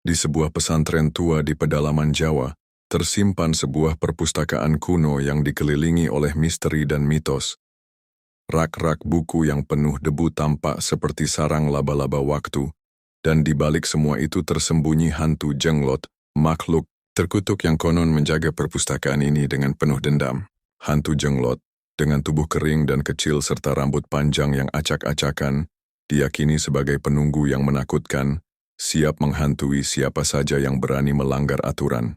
Di sebuah pesantren tua di pedalaman Jawa, tersimpan sebuah perpustakaan kuno yang dikelilingi oleh misteri dan mitos. Rak-rak buku yang penuh debu tampak seperti sarang laba-laba waktu, dan di balik semua itu tersembunyi hantu jenglot, makhluk terkutuk yang konon menjaga perpustakaan ini dengan penuh dendam. Hantu jenglot, dengan tubuh kering dan kecil serta rambut panjang yang acak-acakan, diyakini sebagai penunggu yang menakutkan, siap menghantui siapa saja yang berani melanggar aturan.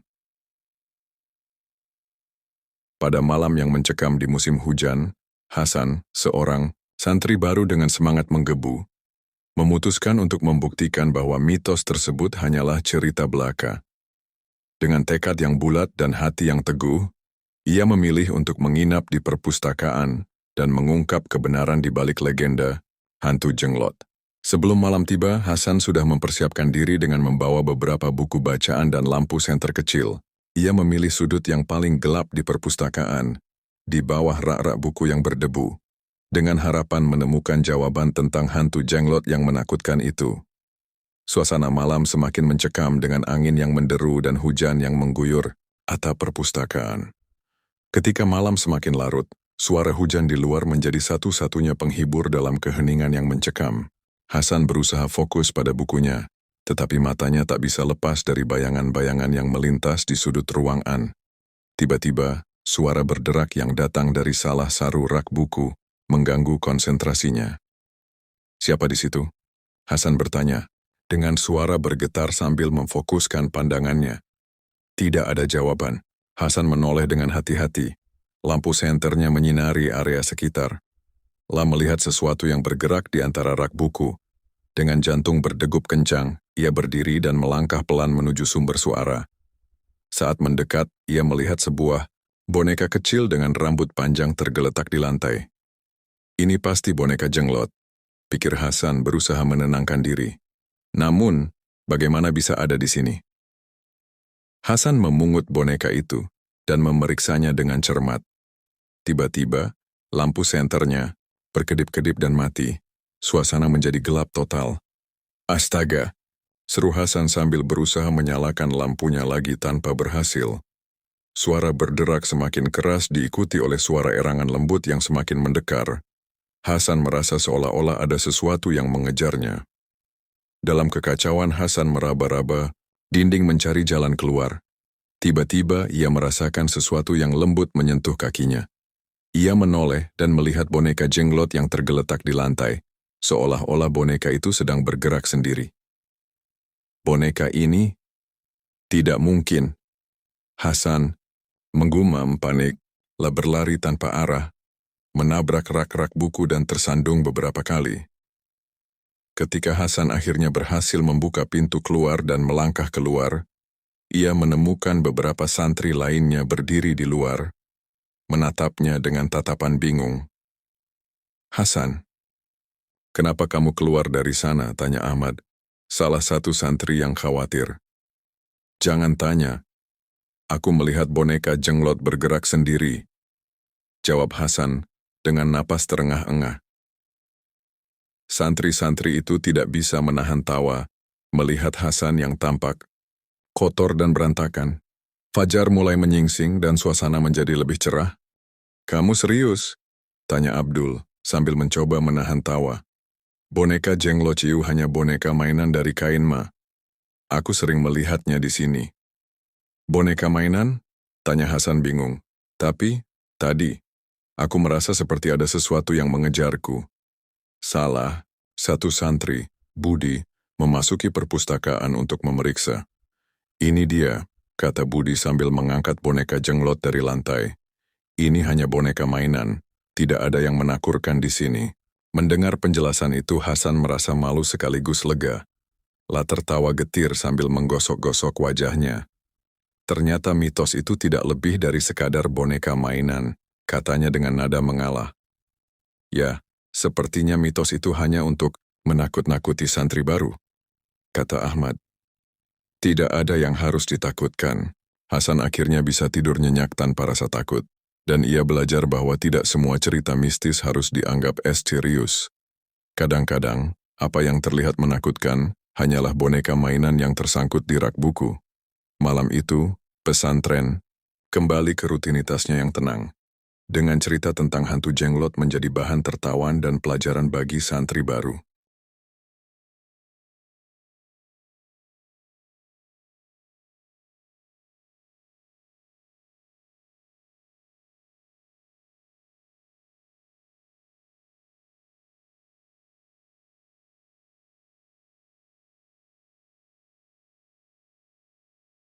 Pada malam yang mencekam di musim hujan, Hasan, seorang santri baru dengan semangat menggebu, memutuskan untuk membuktikan bahwa mitos tersebut hanyalah cerita belaka. Dengan tekad yang bulat dan hati yang teguh, ia memilih untuk menginap di perpustakaan dan mengungkap kebenaran di balik legenda hantu jenglot. Sebelum malam tiba, Hasan sudah mempersiapkan diri dengan membawa beberapa buku bacaan dan lampu senter kecil. Ia memilih sudut yang paling gelap di perpustakaan, di bawah rak-rak buku yang berdebu, dengan harapan menemukan jawaban tentang hantu jenglot yang menakutkan itu. Suasana malam semakin mencekam dengan angin yang menderu dan hujan yang mengguyur atap perpustakaan. Ketika malam semakin larut, suara hujan di luar menjadi satu-satunya penghibur dalam keheningan yang mencekam. Hasan berusaha fokus pada bukunya, tetapi matanya tak bisa lepas dari bayangan-bayangan yang melintas di sudut ruangan. Tiba-tiba, suara berderak yang datang dari salah satu rak buku mengganggu konsentrasinya. "Siapa di situ?" Hasan bertanya, dengan suara bergetar sambil memfokuskan pandangannya. Tidak ada jawaban. Hasan menoleh dengan hati-hati. Lampu senternya menyinari area sekitar. Lam melihat sesuatu yang bergerak di antara rak buku. Dengan jantung berdegup kencang, ia berdiri dan melangkah pelan menuju sumber suara. Saat mendekat, ia melihat sebuah boneka kecil dengan rambut panjang tergeletak di lantai. "Ini pasti boneka jenglot," pikir Hasan berusaha menenangkan diri. Namun, bagaimana bisa ada di sini? Hasan memungut boneka itu dan memeriksanya dengan cermat. Tiba-tiba, lampu senternya berkedip-kedip dan mati. Suasana menjadi gelap total. "Astaga!" seru Hasan sambil berusaha menyalakan lampunya lagi tanpa berhasil. Suara berderak semakin keras diikuti oleh suara erangan lembut yang semakin mendekar. Hasan merasa seolah-olah ada sesuatu yang mengejarnya. Dalam kekacauan Hasan meraba-raba dinding mencari jalan keluar. Tiba-tiba ia merasakan sesuatu yang lembut menyentuh kakinya. Ia menoleh dan melihat boneka jenglot yang tergeletak di lantai, seolah-olah boneka itu sedang bergerak sendiri. Boneka ini tidak mungkin. Hasan menggumam panik, berlari tanpa arah, menabrak rak-rak buku dan tersandung beberapa kali. Ketika Hasan akhirnya berhasil membuka pintu keluar dan melangkah keluar, ia menemukan beberapa santri lainnya berdiri di luar, menatapnya dengan tatapan bingung. "Hasan, kenapa kamu keluar dari sana?" tanya Ahmad, salah satu santri yang khawatir. "Jangan tanya. Aku melihat boneka jenglot bergerak sendiri," jawab Hasan dengan napas terengah-engah. Santri-santri itu tidak bisa menahan tawa melihat Hasan yang tampak kotor dan berantakan. Fajar mulai menyingsing dan suasana menjadi lebih cerah. "Kamu serius?" tanya Abdul sambil mencoba menahan tawa. "Boneka jenglot Ciu hanya boneka mainan dari kain ma. Aku sering melihatnya di sini." "Boneka mainan?" tanya Hasan bingung. "Tapi, tadi, aku merasa seperti ada sesuatu yang mengejarku." Salah, satu santri, Budi, memasuki perpustakaan untuk memeriksa. "Ini dia," kata Budi sambil mengangkat boneka jenglot dari lantai. "Ini hanya boneka mainan, tidak ada yang menakurkan di sini." Mendengar penjelasan itu, Hasan merasa malu sekaligus lega. Tertawa getir sambil menggosok-gosok wajahnya. Ternyata mitos itu tidak lebih dari sekadar boneka mainan, katanya dengan nada mengalah. "Ya, sepertinya mitos itu hanya untuk menakut-nakuti santri baru," kata Ahmad. "Tidak ada yang harus ditakutkan." Hasan akhirnya bisa tidur nyenyak tanpa rasa takut, dan ia belajar bahwa tidak semua cerita mistis harus dianggap serius. Kadang-kadang, apa yang terlihat menakutkan hanyalah boneka mainan yang tersangkut di rak buku. Malam itu, pesantren kembali ke rutinitasnya yang tenang. Dengan cerita tentang hantu jenglot menjadi bahan tertawan dan pelajaran bagi santri baru.